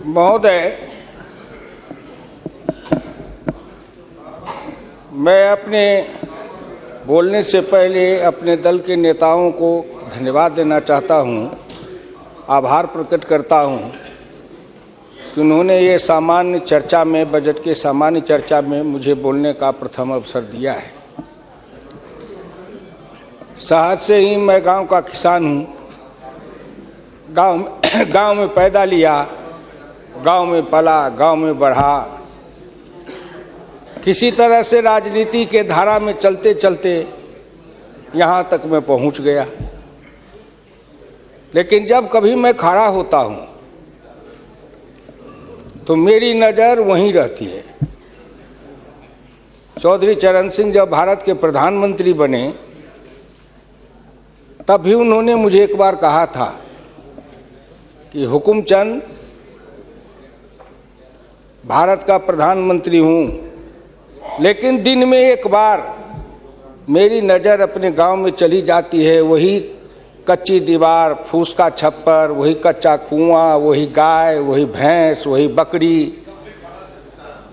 महोदय, मैं अपने बोलने से पहले अपने दल के नेताओं को धन्यवाद देना चाहता हूं, आभार प्रकट करता हूं कि उन्होंने ये सामान्य चर्चा में, बजट के सामान्य चर्चा में मुझे बोलने का प्रथम अवसर दिया है। शहर से ही मैं गांव का किसान हूं, गांव में पैदा लिया, गांव में पला, गांव में बढ़ा। किसी तरह से राजनीति के धारा में चलते चलते यहाँ तक मैं पहुँच गया। लेकिन जब कभी मैं खड़ा होता हूँ तो मेरी नज़र वहीं रहती है। चौधरी चरण सिंह जब भारत के प्रधानमंत्री बने तब भी उन्होंने मुझे एक बार कहा था कि हुकुमचंद, भारत का प्रधानमंत्री हूँ, लेकिन दिन में एक बार मेरी नज़र अपने गांव में चली जाती है। वही कच्ची दीवार, फूस का छप्पर, वही कच्चा कुआं, वही गाय, वही भैंस, वही बकरी,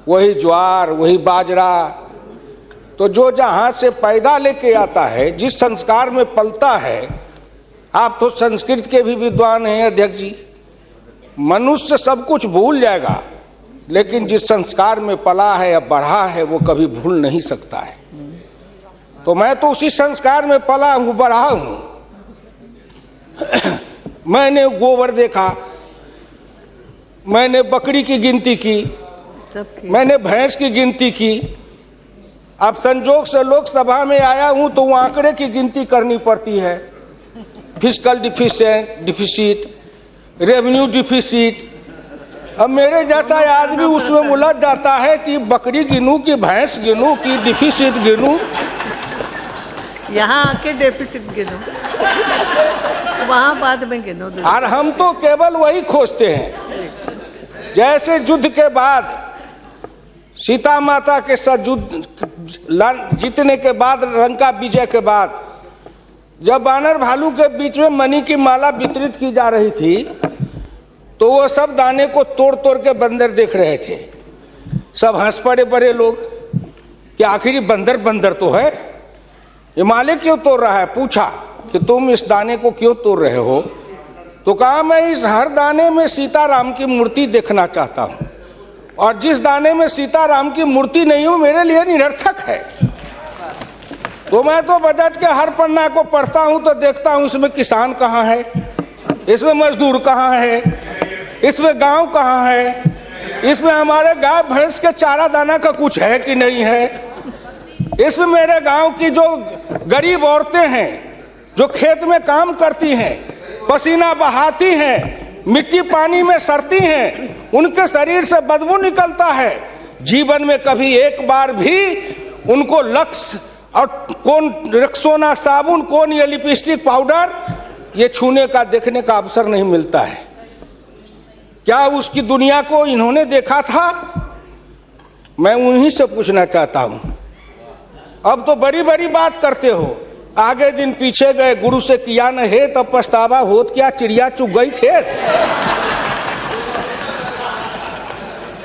वही ज्वार, वही बाजरा। तो जो जहाँ से पैदा लेके आता है, जिस संस्कार में पलता है, आप तो संस्कृत के भी विद्वान हैं अध्यक्ष जी, मनुष्य सब कुछ भूल जाएगा, लेकिन जिस संस्कार में पला है या बढ़ा है वो कभी भूल नहीं सकता है। तो मैं तो उसी संस्कार में पला हूँ, बढ़ा हूँ। मैंने गोबर देखा, मैंने बकरी की गिनती की, मैंने भैंस की गिनती की। अब संजोग से लोकसभा में आया हूँ तो वो आंकड़े की गिनती करनी पड़ती है। Fiscal deficit, revenue deficit. अब मेरे जैसा आदमी उसमें उलझ जाता है कि बकरी गिनूं कि भैंस गिनूं कि डिफिसिट गिनूं। यहाँ आके डेफिसिट गिनो, वहाँ बाद में गिनो। और हम तो केवल वही खोजते हैं। जैसे युद्ध के बाद, सीता माता के साथ युद्ध जीतने के बाद, लंका विजय के बाद, जब बानर भालू के बीच में मणि की माला वितरित की जा रही थी तो वो सब दाने को तोड़ तोड़ के बंदर देख रहे थे। सब हंस पड़े बड़े लोग कि आखिर बंदर बंदर तो है, ये माले क्यों तोड़ रहा है। पूछा कि तुम इस दाने को क्यों तोड़ रहे हो? तो कहा मैं इस हर दाने में सीताराम की मूर्ति देखना चाहता हूँ, और जिस दाने में सीताराम की मूर्ति नहीं हो मेरे लिए निरर्थक है। तो मैं तो बजट के हर पन्ना को पढ़ता हूँ तो देखता हूँ इसमें किसान कहाँ है, इसमें मजदूर कहाँ है, इसमें गांव कहाँ है, इसमें हमारे गाय भैंस के चारा दाना का कुछ है कि नहीं है, इसमें मेरे गांव की जो गरीब औरतें हैं जो खेत में काम करती हैं, पसीना बहाती हैं, मिट्टी पानी में सड़ती हैं, उनके शरीर से बदबू निकलता है। जीवन में कभी एक बार भी उनको लक्स और कौन रेक्सोना साबुन, कौन ये लिपस्टिक पाउडर, ये छूने का, देखने का अवसर नहीं मिलता है। क्या उसकी दुनिया को इन्होंने देखा था? मैं उन्हीं से पूछना चाहता हूं। अब तो बड़ी बड़ी बात करते हो, आगे दिन पीछे गए, गुरु से किया न है तब पछतावा होत क्या, चिड़िया चुग गई खेत।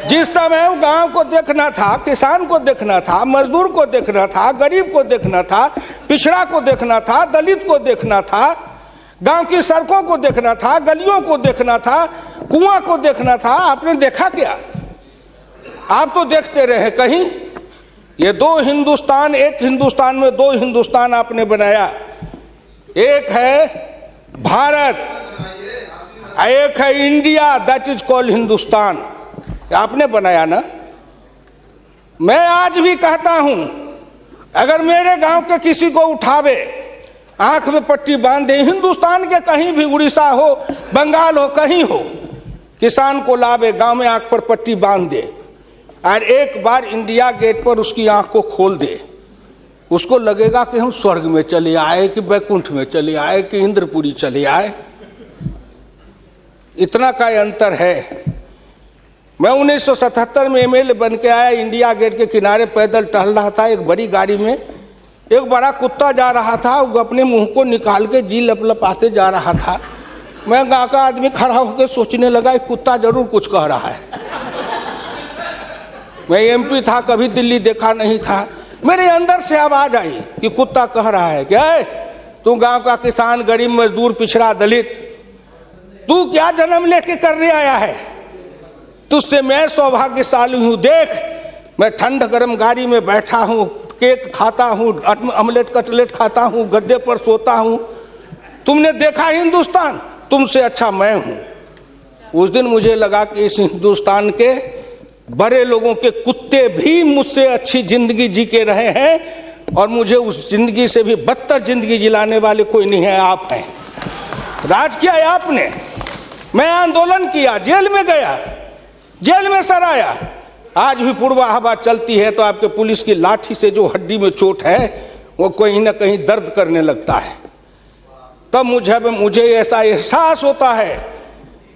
जिस समय गांव को देखना था, किसान को देखना था, मजदूर को देखना था, गरीब को देखना था, पिछड़ा को देखना था, दलित को देखना था, गांव की सड़कों को देखना था, गलियों को देखना था, कुआं को देखना था, आपने देखा क्या? आप तो देखते रहे कहीं। ये दो हिंदुस्तान, एक हिंदुस्तान में दो हिंदुस्तान आपने बनाया। एक है भारत, एक है India, that is called Hindustan. आपने बनाया ना। मैं आज भी कहता हूं, अगर मेरे गांव के किसी को उठावे, आंख में पट्टी बांध दे, हिंदुस्तान के कहीं भी, उड़ीसा हो, बंगाल हो, कहीं हो, किसान को लावे, गांव में आंख पर पट्टी बांध दे और एक बार इंडिया गेट पर उसकी आंख को खोल दे, उसको लगेगा कि हम स्वर्ग में चले आए, कि बैकुंठ में चले आए, कि इंद्रपुरी चले आए। इतना का अंतर है। मैं 1977 में एमएलए बन के आया, इंडिया गेट के किनारे पैदल टहल रहा था, एक बड़ी गाड़ी में एक बड़ा कुत्ता जा रहा था, वो अपने मुंह को निकाल के जी लपलपाते जा रहा था। मैं गांव का आदमी खड़ा होकर सोचने लगा कि कुत्ता जरूर कुछ कह रहा है। मैं एमपी था, कभी दिल्ली देखा नहीं था, मेरे अंदर से आवाज आई कि कुत्ता कह रहा है क्या है, तू गांव का किसान, गरीब, मजदूर, पिछड़ा, दलित, तू क्या जन्म लेके करने आया है? तुझसे मैं सौभाग्यशाली हूं। देख, मैं ठंड गर्म गाड़ी में बैठा हूं, केक खाता हूं, ऑमलेट कटलेट खाता हूं, गद्दे पर सोता हूं। तुमने देखा हिंदुस्तान, तुमसे अच्छा मैं हूं। उस दिन मुझे लगा कि इस हिंदुस्तान के बड़े लोगों के कुत्ते भी मुझसे अच्छी जिंदगी जी के रहे हैं और मुझे उस जिंदगी से भी बदतर जिंदगी जिलाने वाले कोई नहीं है, आप हैं। राज किया है आपने। मैं आंदोलन किया, जेल में गया, जेल में सराया। आज भी पूर्वा हवा चलती है तो आपके पुलिस की लाठी से जो हड्डी में चोट है वो कहीं ना कहीं दर्द करने लगता है। तब मुझे ऐसा एहसास होता है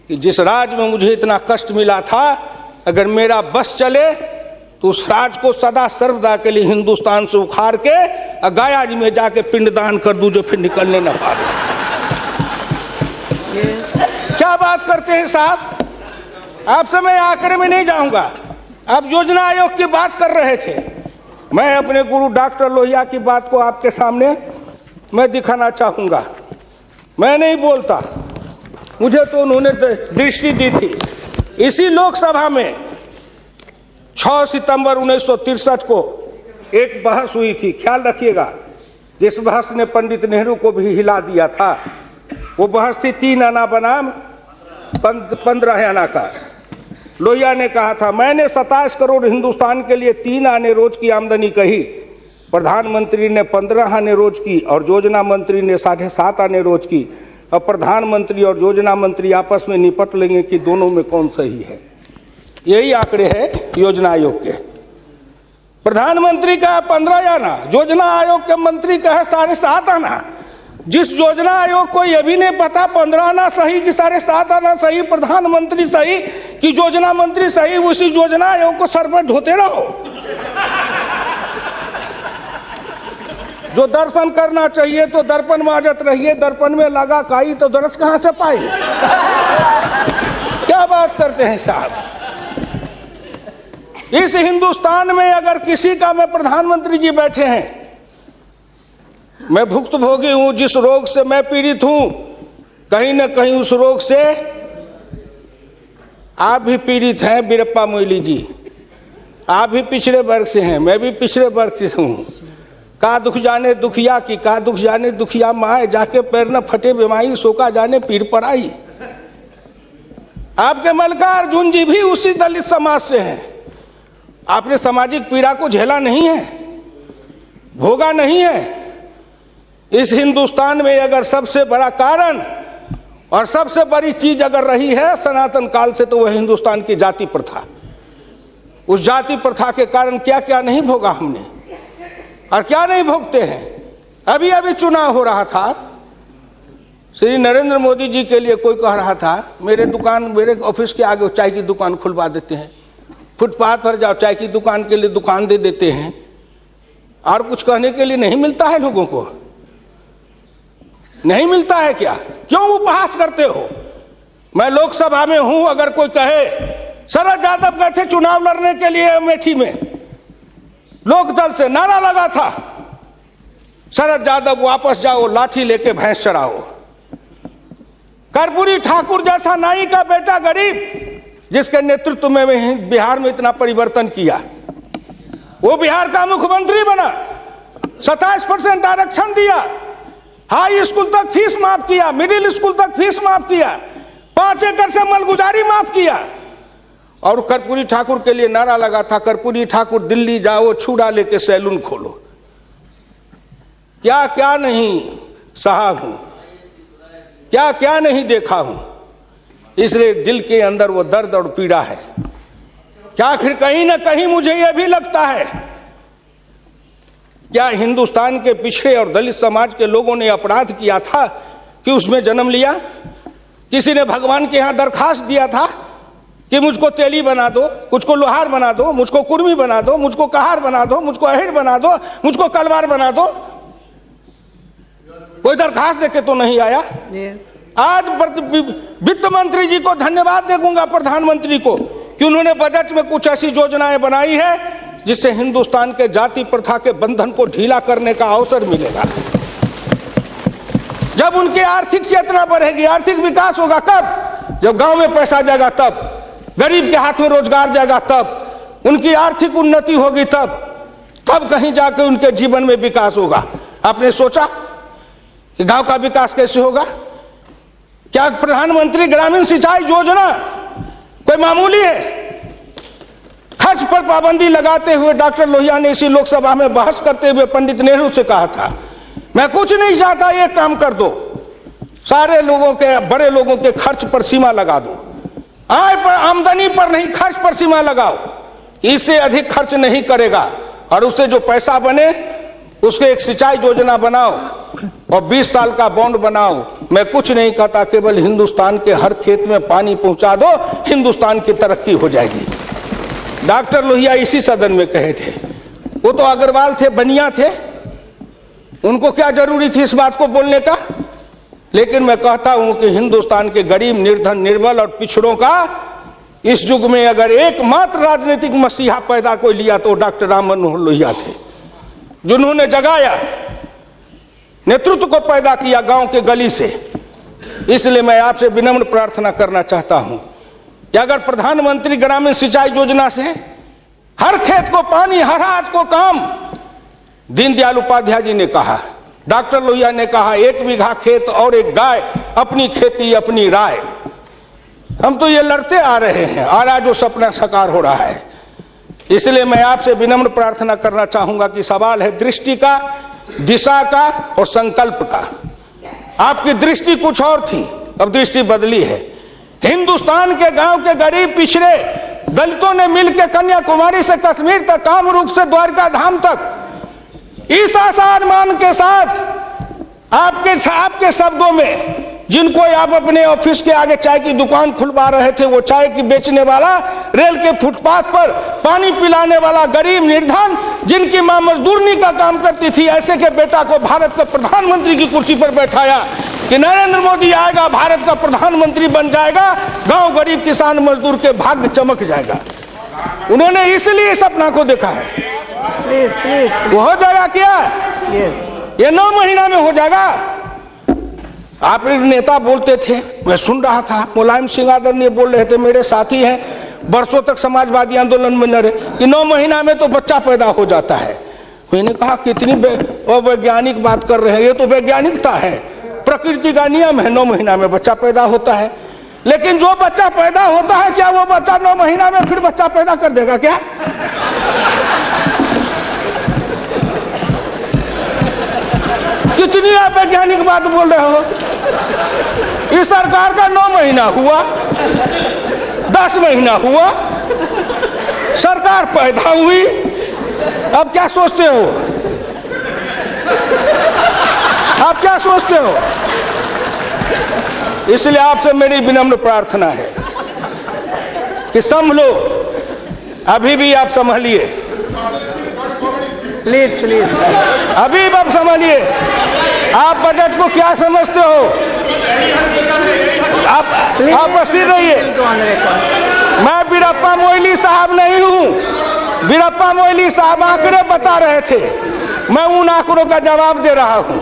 कि जिस राज में मुझे इतना कष्ट मिला था, अगर मेरा बस चले तो उस राज को सदा सर्वदा के लिए हिंदुस्तान से उखाड़ के गया जी में जाके पिंडदान कर दूं, जो फिर निकलने न पाए। क्या बात करते हैं साहब? आपसे मैं आंकड़े में नहीं जाऊंगा। आप योजना आयोग की बात कर रहे थे, मैं अपने गुरु डॉक्टर लोहिया की बात को आपके सामने मैं दिखाना चाहूंगा। मैं नहीं बोलता, मुझे तो उन्होंने दृष्टि दी थी। इसी लोकसभा में 6 सितंबर 1963 को एक बहस हुई थी, ख्याल रखिएगा, जिस बहस ने पंडित नेहरू को भी हिला दिया था। वो बहस थी 3 आना बनाम 15 आना का। लोहिया ने कहा था, मैंने 27 करोड़ हिंदुस्तान के लिए 3 आने रोज की आमदनी कही, प्रधानमंत्री ने 15 आने रोज की और योजना मंत्री ने 7.5 आने रोज की। अब प्रधानमंत्री और योजना मंत्री आपस में निपट लेंगे कि दोनों में कौन सही है। यही आंकड़े हैं योजना आयोग के। प्रधानमंत्री का 15 आना, योजना आयोग के मंत्री का है 7.5 आना। जिस योजना आयोग को यह भी नहीं पता 15 आना सही कि 7.5 आना सही, प्रधानमंत्री सही कि योजना मंत्री सही, उसी योजना आयोग को सर पर ढोते रहो। जो दर्शन करना चाहिए तो दर्पण माजत रहिए, दर्पण में लगा काई तो दरस कहां से पाई। क्या बात करते हैं साहब? इस हिंदुस्तान में अगर किसी का में प्रधानमंत्री जी बैठे हैं, मैं भुक्तभोगी हूं, जिस रोग से मैं पीड़ित हूं, कहीं ना कहीं उस रोग से आप भी पीड़ित हैं। बीरप्पा मोइली जी, आप भी पिछड़े वर्ग से हैं, मैं भी पिछड़े वर्ग से हूं। का दुख जाने दुखिया की, का दुख जाने दुखिया माए, जाके पैर न फटे बीमारी, सोका जाने पीर पड़ाई। आपके मल्लिकार्जुन जी भी उसी दलित समाज से हैं। आपने सामाजिक पीड़ा को झेला नहीं है, भोगा नहीं है। इस हिंदुस्तान में अगर सबसे बड़ा कारण और सबसे बड़ी चीज अगर रही है सनातन काल से, तो वह हिंदुस्तान की जाति प्रथा। उस जाति प्रथा के कारण क्या क्या नहीं भोगा हमने और क्या नहीं भोगते हैं। अभी अभी चुनाव हो रहा था, श्री नरेंद्र मोदी जी के लिए कोई कह रहा था, मेरे ऑफिस के आगे चाय की दुकान खुलवा देते हैं, फुटपाथ पर जाओ चाय की दुकान के लिए दुकान दे देते हैं। और कुछ कहने के लिए नहीं मिलता है लोगों को? नहीं मिलता है क्या? क्यों उपहास करते हो? मैं लोकसभा में हूं, अगर कोई कहे शरद यादव गए थे चुनाव लड़ने के लिए अमेठी में, लोकदल से नारा लगा था, शरद यादव वापस जाओ, लाठी लेके भैंस चराओ। कर्पूरी ठाकुर जैसा नाई का बेटा गरीब, जिसके नेतृत्व में बिहार में इतना परिवर्तन किया, वो बिहार का मुख्यमंत्री बना, 27% आरक्षण दिया, हाई स्कूल तक फीस माफ किया, मिडिल स्कूल तक फीस माफ किया, 5 एकड़ से मलगुजारी माफ किया। और कर्पूरी ठाकुर के लिए नारा लगा था, कर्पूरी ठाकुर दिल्ली जाओ, छुड़ा लेके सैलून खोलो। क्या क्या नहीं साहब हूं, क्या क्या नहीं देखा हूं। इसलिए दिल के अंदर वो दर्द और पीड़ा है। क्या आखिर कहीं ना कहीं मुझे यह भी लगता है, क्या हिंदुस्तान के पिछड़े और दलित समाज के लोगों ने अपराध किया था कि उसमें जन्म लिया? किसी ने भगवान के यहां दरखास्त दिया था कि मुझको तेली बना दो, मुझको लोहार बना दो, मुझको कुर्मी बना दो, मुझको कहार बना दो, मुझको अहिर बना दो, मुझको कलवार बना दो? कोई दरखास्त देके तो नहीं आया। आज वित्त मंत्री जी को धन्यवाद दूंगा, प्रधानमंत्री को, कि उन्होंने बजट में कुछ ऐसी योजनाएं बनाई है जिससे हिंदुस्तान के जाति प्रथा के बंधन को ढीला करने का अवसर मिलेगा। जब उनकी आर्थिक चेतना बढ़ेगी, आर्थिक विकास होगा कब? जब गांव में पैसा जाएगा, तब गरीब के हाथ में रोजगार जाएगा, तब उनकी आर्थिक उन्नति होगी, तब कहीं जाके उनके जीवन में विकास होगा। आपने सोचा कि गांव का विकास कैसे होगा? क्या प्रधानमंत्री ग्रामीण सिंचाई योजना कोई मामूली है? खर्च पर पाबंदी लगाते हुए डॉक्टर लोहिया ने इसी लोकसभा में बहस करते हुए पंडित नेहरू से कहा था, मैं कुछ नहीं चाहता, एक काम कर दो, सारे लोगों के, बड़े लोगों के खर्च पर सीमा लगा दो, आय पर, आमदनी पर नहीं, खर्च पर सीमा लगाओ, इससे अधिक खर्च नहीं करेगा, और उससे जो पैसा बने उसके एक सिंचाई योजना बनाओ और 20 साल का बॉन्ड बनाओ। मैं कुछ नहीं कहता, केवल हिंदुस्तान के हर खेत में पानी पहुंचा दो, हिंदुस्तान की तरक्की हो जाएगी। डॉक्टर लोहिया इसी सदन में कहे थे। वो तो अग्रवाल थे, बनिया थे, उनको क्या जरूरी थी इस बात को बोलने का? लेकिन मैं कहता हूं कि हिंदुस्तान के गरीब, निर्धन, निर्बल और पिछड़ों का इस युग में अगर एकमात्र राजनीतिक मसीहा पैदा कोई लिया तो डॉक्टर राम मनोहर लोहिया थे, जिन्होंने जगाया, नेतृत्व को पैदा किया गांव के गली से। इसलिए मैं आपसे विनम्र प्रार्थना करना चाहता हूं कि अगर प्रधानमंत्री ग्रामीण सिंचाई योजना से हर खेत को पानी, हर हाथ को काम, दीनदयाल उपाध्याय जी ने कहा, डॉक्टर लोहिया ने कहा, 1 बीघा खेत और 1 गाय, अपनी खेती अपनी राय। हम तो ये लड़ते आ रहे हैं और आज वो सपना साकार हो रहा है। इसलिए मैं आपसे विनम्र प्रार्थना करना चाहूंगा कि सवाल है दृष्टि का, दिशा का और संकल्प का। आपकी दृष्टि कुछ और थी, अब दृष्टि बदली है। हिंदुस्तान के गांव के गरीब, पिछड़े दलितों ने मिलकर कन्याकुमारी से कश्मीर तक, कामरूप से द्वारका धाम तक, इस आसान मान के साथ आपके शब्दों में, जिनको आप अपने ऑफिस के आगे चाय की दुकान खुलवा रहे थे, वो चाय की बेचने वाला, रेल के फुटपाथ पर पानी पिलाने वाला गरीब, निर्धन, जिनकी मां मजदूरनी का काम करती थी, ऐसे के बेटा को भारत के प्रधानमंत्री की कुर्सी पर बैठाया कि नरेंद्र मोदी आएगा, भारत का प्रधानमंत्री बन जाएगा, गांव गरीब, किसान, मजदूर के भाग्य चमक जाएगा। उन्होंने इसलिए सपना को देखा है। प्लीज। वो हो जाएगा क्या? ये 9 महीना में हो जाएगा। आप नेता बोलते थे, मैं सुन रहा था, मुलायम सिंह आदरणीय बोल रहे थे, मेरे साथी हैं, बरसों तक समाजवादी आंदोलन में लड़े, कि 9 महीना में तो बच्चा पैदा हो जाता है। मैंने कहा कितनी वैज्ञानिक बात कर रहे हैं, ये तो वैज्ञानिकता है, प्रकृति का नियम है, 9 महीना में बच्चा पैदा होता है। लेकिन जो बच्चा पैदा होता है, क्या वो बच्चा 9 महीना में फिर बच्चा पैदा कर देगा क्या? कितनी आप वैज्ञानिक बात बोल रहे हो? इस सरकार का 9 महीना हुआ, 10 महीना हुआ, सरकार पैदा हुई, अब क्या सोचते हो? आप क्या सोचते हो? इसलिए आपसे मेरी विनम्र प्रार्थना है कि संभलो, अभी भी आप संभलिए, प्लीज अभी आप संभलिए। आप बजट को क्या समझते हो? आप बसीर रहिए। मैं वीरप्पा मोइली साहब नहीं हूं। वीरप्पा मोइली साहब आंकड़े बता रहे थे, मैं उन आंकड़ों का जवाब दे रहा हूं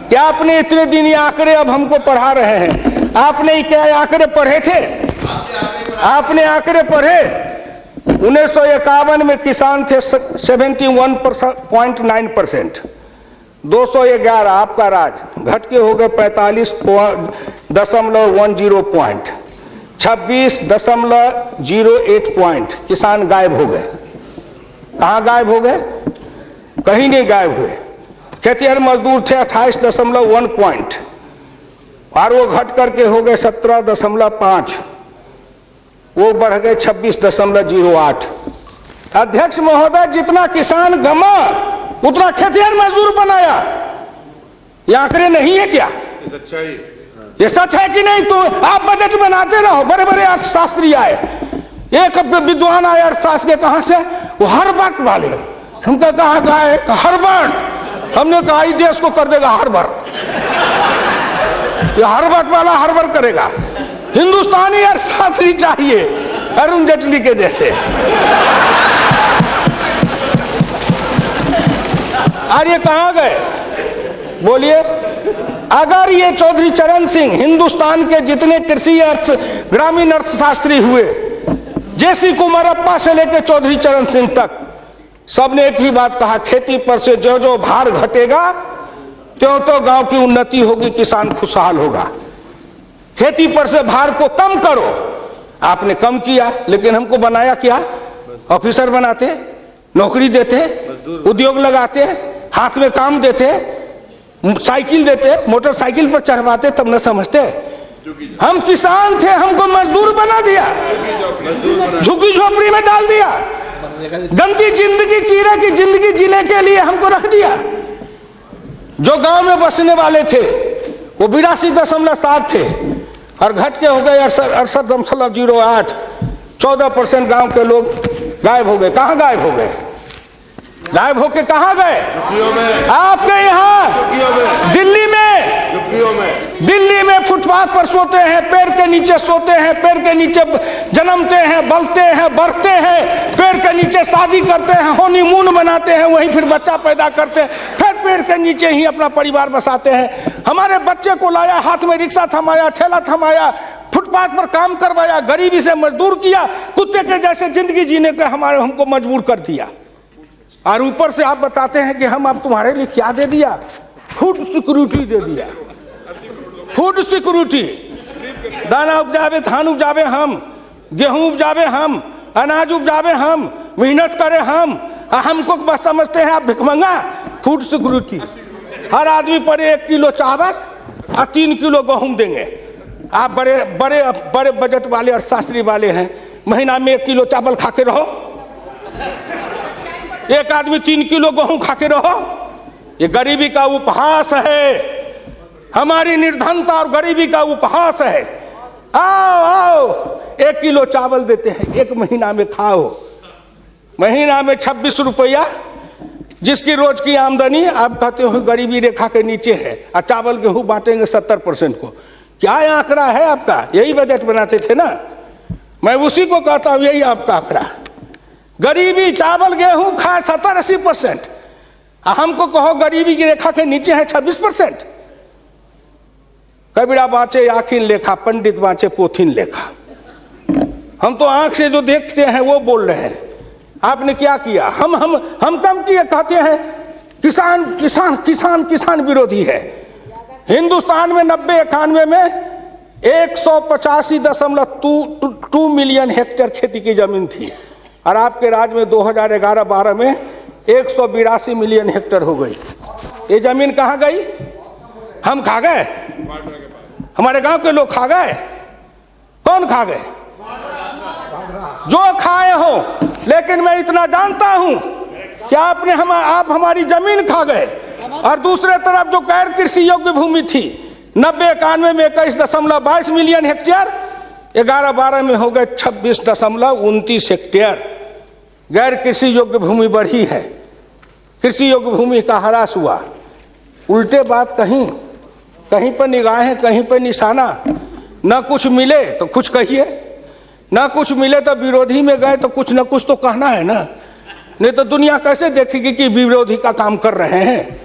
कि आपने इतने दिन ये आंकड़े अब हमको पढ़ा रहे हैं। आपने क्या आंकड़े पढ़े थे? आपने आंकड़े पढ़े? 1951 में किसान थे 71.9%, 211 आपका राज, घट के हो गए 45.10 पॉइंट, 26.08 पॉइंट किसान गायब हो गए। कहाँ गायब हो गए? कहीं नहीं गायब हुए। खेतिहर मजदूर थे 28.1 पॉइंट, और वो घट करके हो गए 17.5, वो बढ़ गए 26.08। अध्यक्ष महोदय, जितना किसान गमा उतना खेतिहर मजदूर बनाया। ये आंकड़े नहीं है क्या? ये सच है कि नहीं? तो आप बजट बनाते रहो। बड़े बड़े अर्थशास्त्री आए, एक विद्वान आए अर्थशास्त्र के, कहां से? वो हार्वर्ड वाले। हमको कहा हार्वर्ड, हमने कहा इस देश को कर देगा हार्वर्ड। कि हर्बट वाला हर्बर करेगा। हिंदुस्तानी अर्थशास्त्री चाहिए अरुण जेटली के जैसे। और ये कहां गए बोलिए? अगर ये चौधरी चरण सिंह हिंदुस्तान के जितने कृषि अर्थ ग्रामीण अर्थशास्त्री हुए, जेसी कुमारप्पा से लेकर चौधरी चरण सिंह तक, सबने एक ही बात कहा, खेती पर से जो जो भार घटेगा त्यों तो गांव की उन्नति होगी, किसान खुशहाल होगा। खेती पर से भार को कम करो। आपने कम किया, लेकिन हमको बनाया क्या? ऑफिसर बनाते, नौकरी देते, उद्योग लगाते, हाथ में काम देते, साइकिल देते, मोटरसाइकिल पर चढ़वाते, तब न समझते। हम किसान थे, हमको मजदूर बना दिया, झुग्गी झोपड़ी में डाल दिया, गंदी जिंदगी, कीड़े की जिंदगी जीने के लिए हमको रख दिया। जो गांव में बसने वाले थे वो 82.7 थे और घट के हो गए 68.08। 14% गांव के लोग गायब हो गए। कहां गायब हो गए? गायब होके कहां गए? आपके यहाँ दिल्ली में फुटपाथ पर सोते हैं, पेड़ के नीचे सोते हैं, पेड़ के नीचे जन्मते हैं, बलते हैं, बढ़ते हैं, पेड़ के नीचे शादी करते हैं, हनीमून बनाते हैं, वहीं फिर बच्चा पैदा करते हैं, फिर पेड़ के नीचे ही अपना परिवार बसाते हैं। हमारे बच्चे को लाया, हाथ में रिक्शा थमाया, ठेला थमाया, फुटपाथ पर काम करवाया, गरीबी से मजदूर किया, कुत्ते के जैसे जिंदगी जीने के हमको मजबूर कर दिया। और ऊपर से आप बताते हैं कि हम अब तुम्हारे लिए क्या दे दिया? फूड सिक्योरिटी दे दिया। फूड सिक्योरिटी, दाना उपजावे, धान उपजावे हम, गेहूं उपजावे हम, अनाज उपजावे हम, मेहनत करे हमको बस समझते हैं आप भिखमंगा। फूड सिक्योरिटी, हर आदमी पर 1 किलो चावल और 3 किलो गेहूं देंगे। आप बड़े बड़े बड़े बजट वाले अर्थशास्त्री वाले हैं, महीना में 1 किलो चावल खा के रहो, एक आदमी 3 किलो गेहूं खा के रहो। ये गरीबी का उपहास है, हमारी निर्धनता और गरीबी का उपहास है। आओ आओ, 1 किलो चावल देते हैं, 1 महीना में खाओ। महीना में 26 रुपया, जिसकी रोज की आमदनी आप कहते हो गरीबी रेखा के नीचे है, और चावल गेहूं बांटेंगे 70% को। क्या आंकड़ा है आपका? यही बजट बनाते थे ना, मैं उसी को कहता हूं, यही आपका आंकड़ा। गरीबी, चावल गेहूं खाए 70-80%, हमको कहो गरीबी की रेखा के नीचे है 26%। कबीरा बाँचे आखिन लेखा, पंडित बाँचे पोथिन लेखा। हम तो आंख से जो देखते हैं वो बोल रहे हैं। आपने क्या किया? हम कम किए, कहते हैं किसान किसान किसान किसान विरोधी है। हिंदुस्तान में 90-91 में 185.2 मिलियन हेक्टेयर खेती की जमीन थी, और आपके राज्य में 2011-12 में 182 मिलियन हेक्टेयर हो गई। ये जमीन कहाँ गई? हम खा गए? हमारे गांव के लोग खा गए? कौन खा गए? जो खाए हो। लेकिन मैं इतना जानता हूं कि आप हमारी जमीन खा गए। और दूसरे तरफ जो गैर कृषि योग्य भूमि थी 90-91 में 21.22 मिलियन हेक्टेयर, 11-12 में हो गए 26.29 हेक्टेयर। गैर कृषि योग्य भूमि बढ़ी है, कृषि योग्य भूमि का ह्रास हुआ। उल्टे बात कहीं पर निगाहें, कहीं पर निशाना। न कुछ मिले तो कुछ कहिए, न कुछ मिले तो विरोधी में गए तो कुछ न कुछ तो कहना है ना, नहीं तो दुनिया कैसे देखेगी कि विरोधी का काम कर रहे हैं।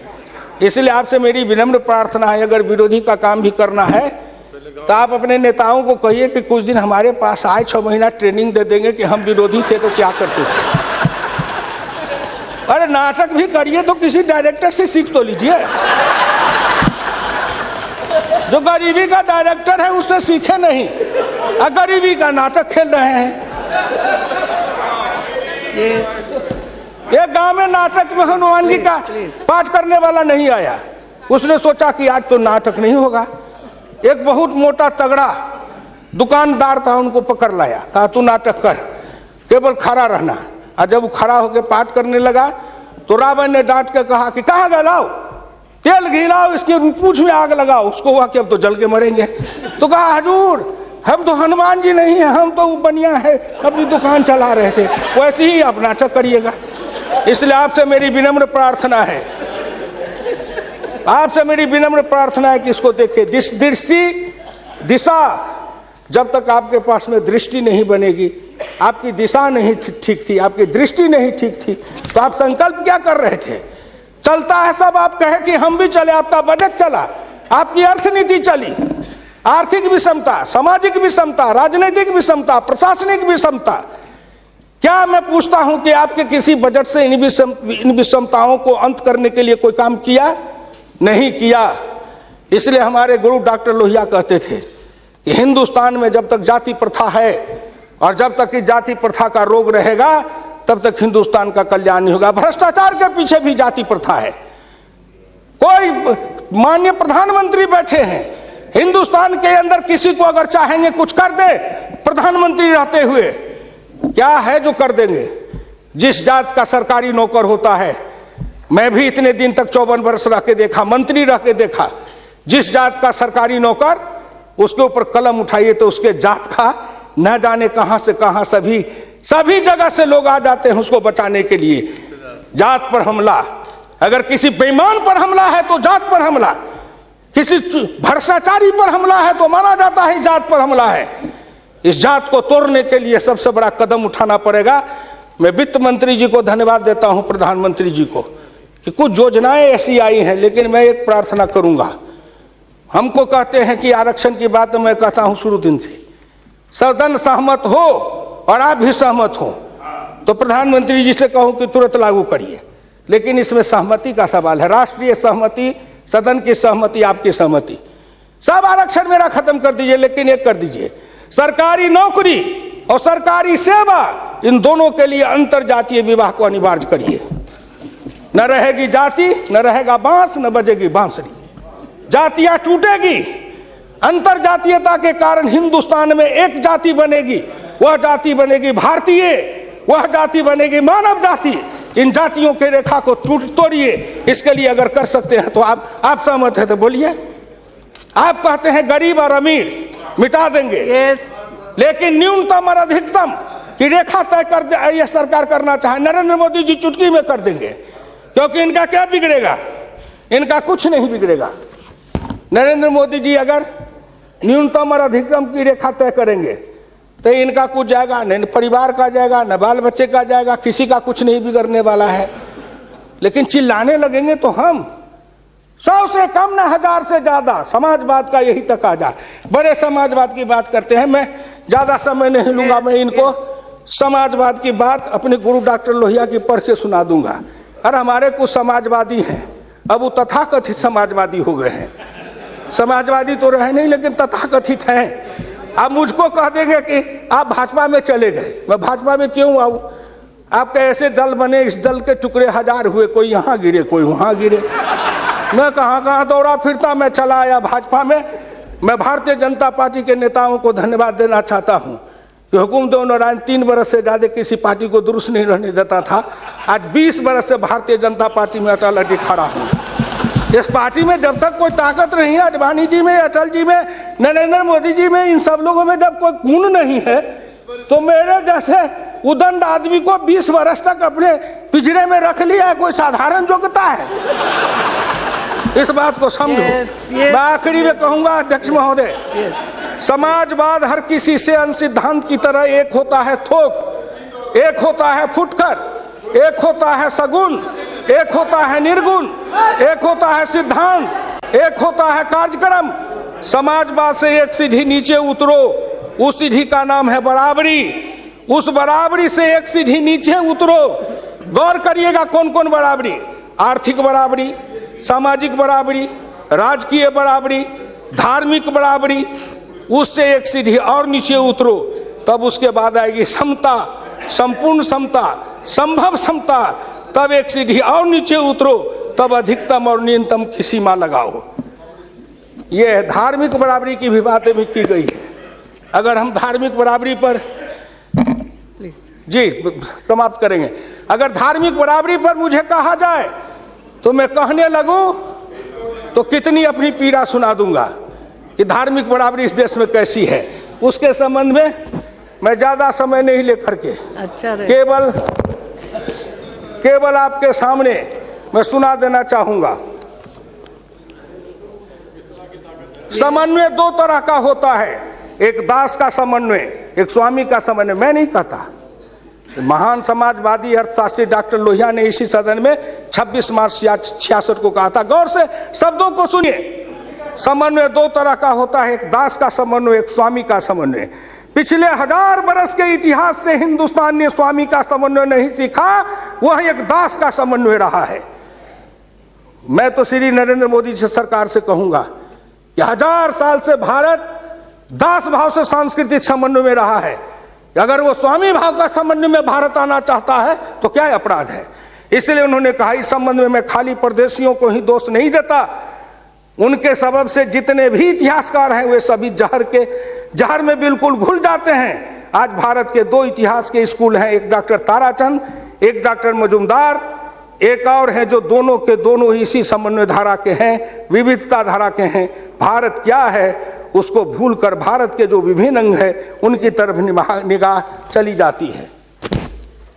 इसलिए आपसे मेरी विनम्र प्रार्थना है, अगर विरोधी का काम भी करना है तो आप अपने नेताओं को कहिए कि कुछ दिन हमारे पास आए, 6 महीना ट्रेनिंग दे देंगे कि हम विरोधी थे तो क्या करते थे। अरे नाटक भी करिए तो किसी डायरेक्टर से सीख तो लीजिए। जो गरीबी का डायरेक्टर है उससे सीखे नहीं, और गरीबी का नाटक खेल रहे हैं। एक गांव में नाटक में हनुमान जी का पाठ करने वाला नहीं आया। उसने सोचा कि आज तो नाटक नहीं होगा। एक बहुत मोटा तगड़ा दुकानदार था, उनको पकड़ लाया, कहा तू नाटक कर, केवल खड़ा रहना। और जब वो खड़ा होकर पाठ करने लगा तो रावण ने डांट के कहा कि कहाँ गए, लाओ तेल घिलाओ, इसके पूंछ में आग लगाओ। उसको हुआ कि अब तो जल के मरेंगे। तो कहा हजूर हम तो हनुमान जी नहीं है, हम तो बनिया है, अपनी दुकान चला रहे थे। वैसे ही आप नाटक करिएगा। इसलिए आपसे मेरी विनम्र प्रार्थना है आपसे मेरी विनम्र प्रार्थना है कि इसको देखिए। दिशा, जब तक आपके पास में दृष्टि नहीं बनेगी, आपकी दिशा नहीं ठीक थी, आपकी दृष्टि नहीं ठीक थी, तो आप संकल्प क्या कर रहे थे? चलता है सब, आप कहे कि हम भी चले, आपका बजट चला, आपकी अर्थनीति चली, आर्थिक विषमता, सामाजिक विषमता, राजनीतिक विषमता, प्रशासनिक विषमता। क्या मैं पूछता हूं कि आपके किसी बजट से इन विषमताओं को अंत करने के लिए कोई काम किया? नहीं किया। इसलिए हमारे गुरु डॉक्टर लोहिया कहते थे कि हिंदुस्तान में जब तक जाति प्रथा है और जब तक इस जाति प्रथा का रोग रहेगा तब तक हिंदुस्तान का कल्याण नहीं होगा। भ्रष्टाचार के पीछे भी जाति प्रथा है। कोई माननीय प्रधानमंत्री बैठे हैं, हिंदुस्तान के अंदर किसी को अगर चाहेंगे कुछ कर दे, प्रधानमंत्री रहते हुए क्या है जो कर देंगे? जिस जात का सरकारी नौकर होता है, मैं भी इतने दिन तक 54 वर्ष रह के देखा, मंत्री रह के देखा, जिस जात का सरकारी नौकर, उसके ऊपर कलम उठाइए तो उसके जात का न जाने कहां से कहां सभी जगह से लोग आ जाते हैं उसको बचाने के लिए। जात पर हमला, अगर किसी बेईमान पर हमला है तो जात पर हमला, किसी भ्रष्टाचारी पर हमला है तो माना जाता है जात पर हमला है। इस जात को तोड़ने के लिए सबसे बड़ा कदम उठाना पड़ेगा। मैं वित्त मंत्री जी को धन्यवाद देता हूं, प्रधानमंत्री जी को, कि कुछ योजनाएं ऐसी आई हैं, लेकिन मैं एक प्रार्थना करूंगा। हमको कहते हैं कि आरक्षण की बात मैं कहता हूं शुरू दिन से, सदन सहमत हो और आप भी सहमत हो तो प्रधानमंत्री जी से कहूं कि तुरंत लागू करिए, लेकिन इसमें सहमति का सवाल है, राष्ट्रीय सहमति, सदन की सहमति, आपकी सहमति। सब आरक्षण मेरा खत्म कर दीजिए, लेकिन एक कर दीजिए, सरकारी नौकरी और सरकारी सेवा, इन दोनों के लिए अंतर जातीय विवाह को अनिवार्य करिए। न रहेगी जाति, न रहेगा बांस, न बजेगी बांसुरी, जातियां टूटेगी। अंतर जातीयता के कारण हिंदुस्तान में एक जाति बनेगी, वह जाति बनेगी भारतीय, वह जाति बनेगी मानव जाति। इन जातियों के रेखा को तोड़िए। इसके लिए अगर कर सकते हैं तो आप सहमत है तो बोलिए। आप कहते हैं गरीब और अमीर मिटा देंगे, लेकिन न्यूनतम और अधिकतम की रेखा तय कर दे, यह सरकार करना चाहे, नरेंद्र मोदी जी चुटकी में कर देंगे, क्योंकि इनका क्या बिगड़ेगा? इनका कुछ नहीं बिगड़ेगा। नरेंद्र मोदी जी अगर न्यूनतम और अधिकतम की रेखा तय करेंगे तो इनका कुछ जाएगा, न परिवार का जाएगा, न बाल बच्चे का जाएगा, किसी का कुछ नहीं बिगड़ने वाला है। लेकिन चिल्लाने लगेंगे तो हम 100 से कम न 1000 से ज्यादा समाजवाद का यही तकाजा। बड़े समाजवाद की बात करते हैं, मैं ज्यादा समय नहीं लूंगा, मैं इनको समाजवाद की बात अपने गुरु डॉक्टर लोहिया की पढ़ के सुना दूंगा। और हमारे कुछ समाजवादी हैं, अब वो तथाकथित समाजवादी हो गए हैं, समाजवादी तो रहे नहीं लेकिन तथाकथित हैं। आप मुझको कह देंगे कि आप भाजपा में चले गए, मैं भाजपा में क्यों आऊं? आपके ऐसे दल बने, इस दल के टुकड़े 1000 हुए, कोई यहाँ गिरे कोई वहां गिरे, मैं कहाँ दौड़ा फिरता, मैं चला आया भाजपा में। मैं भारतीय जनता पार्टी के नेताओं को धन्यवाद देना चाहता हूँ कि हुकुमदेव नारायण 3 बरस से ज्यादा किसी पार्टी को दुरुस्त नहीं रहने देता था। आज 20 बरस से भारतीय जनता पार्टी में अटल अटक खड़ा हूँ। इस पार्टी में जब तक कोई ताकत नहीं है, अडवाणी जी में, अटल जी में, नरेंद्र मोदी जी में, इन सब लोगों में जब कोई गुण नहीं है, तो मेरे जैसे उदंड आदमी को 20 वर्ष तक अपने पिंजरे में रख लिया है, कोई साधारण योग्यता है? इस बात को समझो। मैं आखिरी में कहूंगा अध्यक्ष महोदय, समाजवाद हर किसी से सिद्धांत की तरह एक होता है थोक, एक होता है फुटकर, एक होता है सगुन, एक होता है निर्गुण, एक होता है सिद्धांत, एक होता है कार्यक्रम। समाजवाद से एक सीढ़ी नीचे उतरो, उस सीढ़ी का नाम है बराबरी। उस बराबरी से एक सीढ़ी नीचे उतरो। गौर करिएगा कौन कौन बराबरी? आर्थिक बराबरी, सामाजिक बराबरी, राजकीय बराबरी, धार्मिक बराबरी। उससे एक सीढ़ी और नीचे उतरो, तब उसके बाद आएगी समता, संपूर्ण समता, संभव समता। तब एक सीढ़ी और नीचे उतरो, तब अधिकतम और न्यूनतम की सीमा लगाओ। ये धार्मिक बराबरी की भी बातें भी की गई है। अगर हम धार्मिक बराबरी पर जी समाप्त करेंगे, अगर धार्मिक बराबरी पर मुझे कहा जाए तो मैं कहने लगूं तो कितनी अपनी पीड़ा सुना दूंगा कि धार्मिक बराबरी इस देश में कैसी है। उसके संबंध में मैं ज्यादा समय नहीं लेकर के केवल आपके सामने मैं सुना देना चाहूंगा। समन्वय दो तरह का होता है, एक दास का समन्वय, एक स्वामी का समन्वय। मैं नहीं कहता, महान समाजवादी अर्थशास्त्री डॉक्टर लोहिया ने इसी सदन में 26 मार्च 66 को कहा था। गौर से शब्दों को सुनिए। समन्वय दो तरह का होता है, एक दास का समन्वय, एक स्वामी का समन्वय। पिछले 1000 बरस के इतिहास से हिंदुस्तान ने स्वामी का समन्वय नहीं सीखा, वह एक दास का समन्वय रहा है। मैं तो श्री नरेंद्र मोदी जी सरकार से कहूंगा कि 1000 साल से भारत दास भाव से सांस्कृतिक समन्वय में रहा है। अगर वो स्वामी भाव का समन्वय में भारत आना चाहता है तो क्या अपराध है। इसलिए उन्होंने कहा इस संबंध में मैं खाली परदेशियों को ही दोष नहीं देता, उनके सबब से जितने भी इतिहासकार हैं वे सभी जहर में बिल्कुल घुल जाते हैं। आज भारत के 2 इतिहास के स्कूल हैं, एक डॉक्टर ताराचंद, एक डॉक्टर मजुमदार, एक और है जो दोनों के दोनों इसी समन्वय धारा के हैं, विविधता धारा के हैं। भारत क्या है उसको भूलकर भारत के जो विभिन्न अंग है उनकी तरफ निगाह चली जाती है।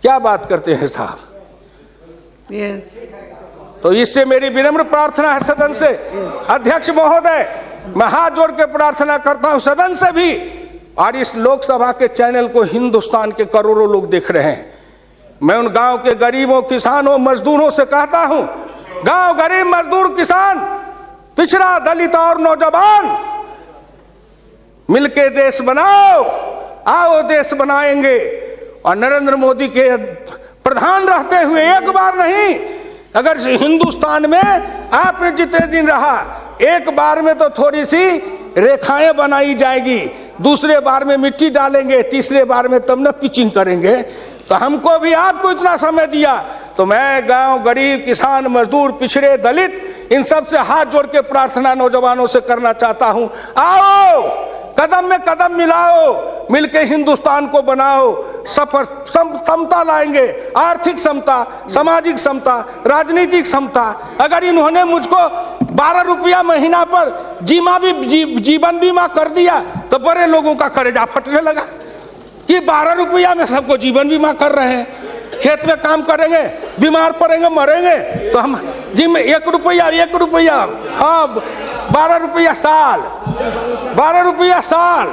क्या बात करते हैं साहब। तो इससे मेरी विनम्र प्रार्थना है सदन से, अध्यक्ष महोदय, मैं हाथ जोड़ के प्रार्थना करता हूं सदन से भी, और इस लोकसभा के चैनल को हिंदुस्तान के करोड़ों लोग देख रहे हैं। मैं उन गांव के गरीबों, किसानों, मजदूरों से कहता हूं, गांव गरीब, मजदूर, किसान, पिछड़ा, दलित और नौजवान, मिलके देश बनाओ, आओ देश बनाएंगे। और नरेंद्र मोदी के प्रधान रहते हुए एक बार नहीं, अगर हिंदुस्तान में आपने जितने दिन रहा, एक बार में तो थोड़ी सी रेखाएं बनाई जाएगी, दूसरे बार में मिट्टी डालेंगे, तीसरे बार में तब न पिचिंग करेंगे। तो हमको भी आपको इतना समय दिया, तो मैं गांव गरीब, किसान, मजदूर, पिछड़े, दलित, इन सब से हाथ जोड़ के प्रार्थना नौजवानों से करना चाहता हूं, आओ कदम में कदम मिलाओ, मिलके हिंदुस्तान को बनाओ, सफर समता लाएंगे, आर्थिक समता, सामाजिक समता, राजनीतिक समता। अगर इन्होंने मुझको 12 रुपया महीना पर जीवन बीमा कर दिया तो बड़े लोगों का कलेजा फटने लगा कि 12 रुपया में सबको जीवन बीमा कर रहे हैं। खेत में काम करेंगे, बीमार पड़ेंगे, मरेंगे, तो हम जिम 1 रुपया, हाँ 12 रुपया साल, 12 रुपया साल,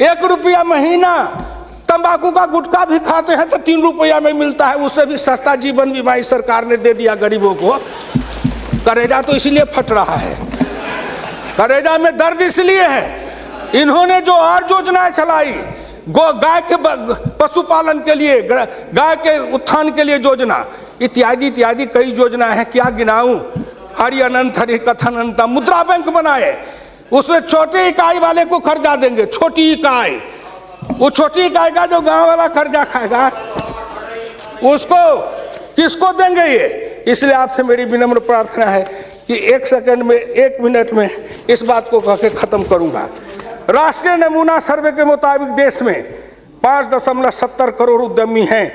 1 रुपया महीना। तंबाकू का गुटखा भी खाते हैं तो 3 रुपया में मिलता है, उससे भी सस्ता जीवन बीमा इस सरकार ने दे दिया गरीबों को। कलेजा तो इसलिए फट रहा है, कलेजा में दर्द इसलिए है, इन्होंने जो और योजनाएं चलाई, गाय के पशुपालन के लिए, गाय के उत्थान के लिए योजना, इत्यादि इत्यादि कई योजना है, क्या गिनाऊं। हरि अनंत हरि कथन अनंत। मुद्रा बैंक बनाए, उसमें छोटी इकाई वाले को कर्जा देंगे, छोटी इकाई, वो छोटी इकाई का जो गांव वाला कर्जा खाएगा उसको किसको देंगे ये। इसलिए आपसे मेरी विनम्र प्रार्थना है कि 1 सेकंड में, 1 मिनट में इस बात को कह के खत्म करूंगा। राष्ट्रीय नमूना सर्वे के मुताबिक देश में 5.70 करोड़ उद्यमी हैं,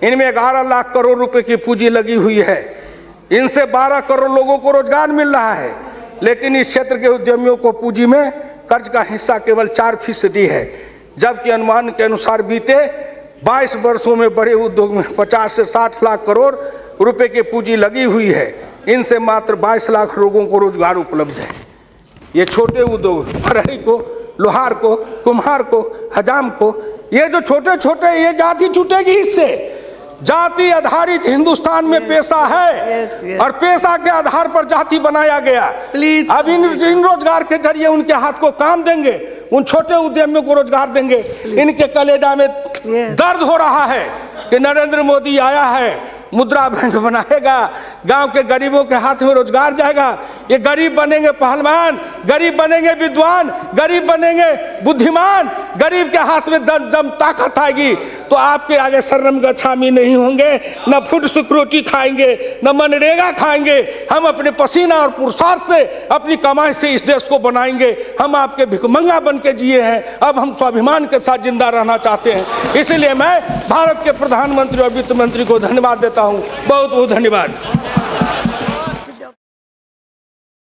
इनमें 11 लाख करोड़ रुपए की पूंजी लगी हुई है, इनसे 12 करोड़ लोगों को रोजगार मिल रहा है। लेकिन इस क्षेत्र के उद्यमियों को पूंजी में कर्ज का हिस्सा केवल 4% है, जबकि अनुमान के अनुसार बीते 22 वर्षों में बड़े उद्योग में 50 से 60 लाख करोड़ रुपए की पूंजी लगी हुई है, इनसे मात्र 22 लाख लोगों को रोजगार उपलब्ध है। ये छोटे उद्योग, बढ़ई को, लोहार को, कुम्हार को, हजाम को, ये जो छोटे छोटे, ये जाति छूटेगी इससे। जाति आधारित हिंदुस्तान में पेशा है और पेशा के आधार पर जाति बनाया गया। अब इन रोजगार के जरिए उनके हाथ को काम देंगे, उन छोटे उद्यमियों को रोजगार देंगे। इनके कलेजा में दर्द हो रहा है कि नरेंद्र मोदी आया है, मुद्रा बैंक बनाएगा, गांव के गरीबों के हाथ में रोजगार जाएगा। ये गरीब बनेंगे पहलवान, गरीब बनेंगे विद्वान, गरीब बनेंगे बुद्धिमान, गरीब के हाथ में दम ताकत आएगी तो आपके आगे शर्म गच्छामी नहीं होंगे, न फूड सिक्योरिटी खाएंगे, न मनरेगा खाएंगे। हम अपने पसीना और पुरुषार्थ से, अपनी कमाई से इस देश को बनाएंगे। हम आपके भिखमंगा बन के जिए हैं, अब हम स्वाभिमान के साथ जिंदा रहना चाहते हैं। इसलिए मैं भारत के प्रधानमंत्री और वित्त मंत्री को धन्यवाद देता हूं। बहुत बहुत धन्यवाद।